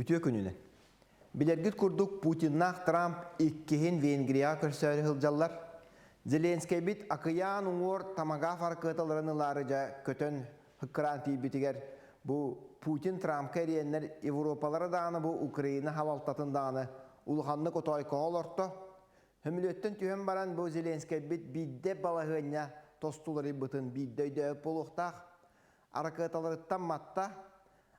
ütüö күнүнен. Билергит курдук Путиннах Трамп иккиһин Венгрия көрсөрү хылжаллар. Зеленский бит акыян уңор тамага фаркыталарынылары жа көтөн хыккыран тийбитигер бу Путин Трампка эриеннер Европалары дааны бу Украина хавалтатын дааны улханны котойкоол орто. Хөмүлөттөн түһөн баран бу Зеленский бит бидде балаһыня тостулары бытын бидде полуктах аракыталарыттан матта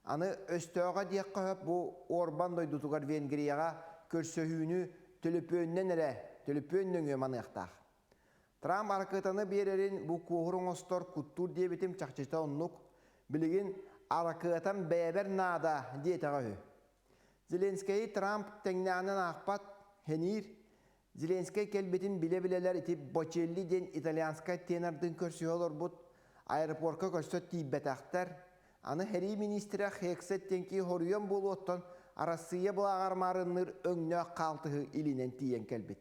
аны өстөөгө диэк көп бу Орбан дойдутугар Венгрияга көрсөһүүнү төлөпөөннөңө маныктах. Трамп аракытаны берерин бу куһуруңостор куттур диэбитим чакчыта оннук билигин аракытан бэбер наада диэтагы. Зеленский Трамп теңнәнен акпат хенир Зеленский келбетин биле-билелер итип Бочелли ден итальянска тенардын көрсөөлөр бут аэропортка көрсөт тийбетактар. Аны хери министра Хексет тенки хоруян болуоттон Россия булагармарынныр өңнө калтыгы илинен тиен келбет.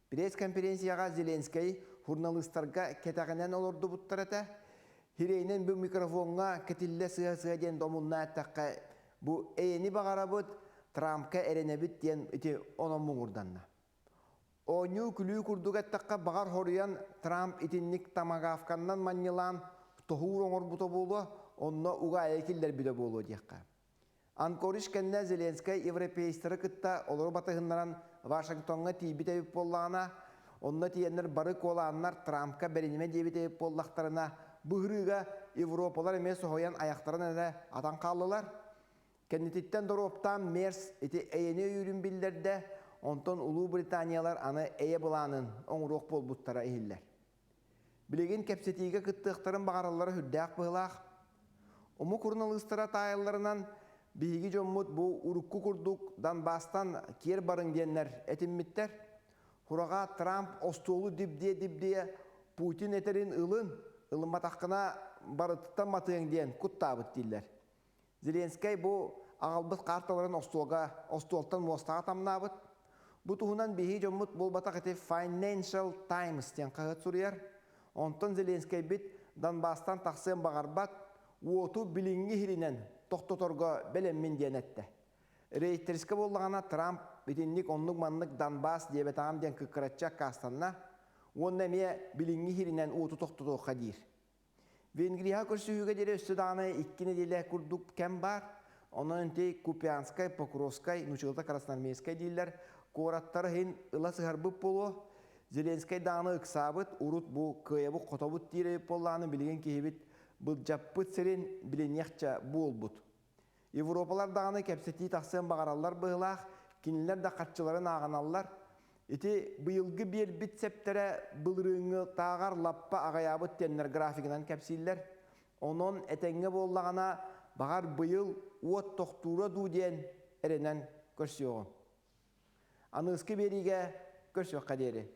Пресс-конференцияга Зеленский журналисттарга кетагынан олорду буттарата. Хирейнен бу микрофонга кетилле сыа ден домунна такка бу эйни багарабыт Трампка эренебит ден ити онон муңурданна. Оню күлүү курдугаттакка багар хоруян Трамп итинник тамагавканнан маннилан тохур оңор буто болу, онно уга экиллер биде болу диякка. Анкориш кенне Зеленский европейстары кытта олор батыгыннаран Вашингтонга тийбитебип боллаана, онно тиеннер бары колааннар Трампка берениме дебитебип боллактарына быгырыга Европалар эмес хоян аяктарын эле атан каллылар. Кеннетиттен дороптан Мерс ити эйени үйрүн билдерде, онтон Улуу Британиялар аны эйе буланын оңрук болбуттара ихиллер. Билеген кепсетиге кыттыктарын багаралары хүрдәк быйлах. Ому журналисттара тайылларынан биги жоммут бу урукку курдук Донбастан кер барың диеннер этиммиттер. Хурага Трамп остолу дибдие Путин этерин ылыматакына барыттан матыың диен куттабыт диллер. Зеленский бу агалбыт карталарын остолтан мостага тамнабыт. Бу туһунан биги жоммут болбатак эти Financial Times диен кагыт сурыяр. Онтон Зеленский бит Донбастан таксын багарбат уоту билинги хиринен тоқтоторго белеммин диен этте. Рейтерске боллагана Трамп битинник оннук маннык Донбасс диебетагам диен кыккырачак кастанна онна ме билинги хиринен уоту тоқтотоо хадир. Венгрия көрсүүгө дере өстөданы иккини деле курдук кем бар. Онон те Купянскай, Покровскай, Нучилта Красноармейскай дилер кораттары хин ыла сыгарбып болу. Зеленский даны ыксабыт урут бу кыябы котобут тиреп болланы билген кебит былжаппыт серин биленекча болбут. Европалар даны кепсети таксын багараллар быйлах, кинилер да катчыларын аганаллар. Ити быйылгы бир бит септере былрыңы тагар лаппа агаябыт теннер графигинан кепсиллер. Онон этеңге боллагана багар быйыл уот тохтура ду диен эренен көрсөөгөн. Аныскы бериге көрсөк кадери.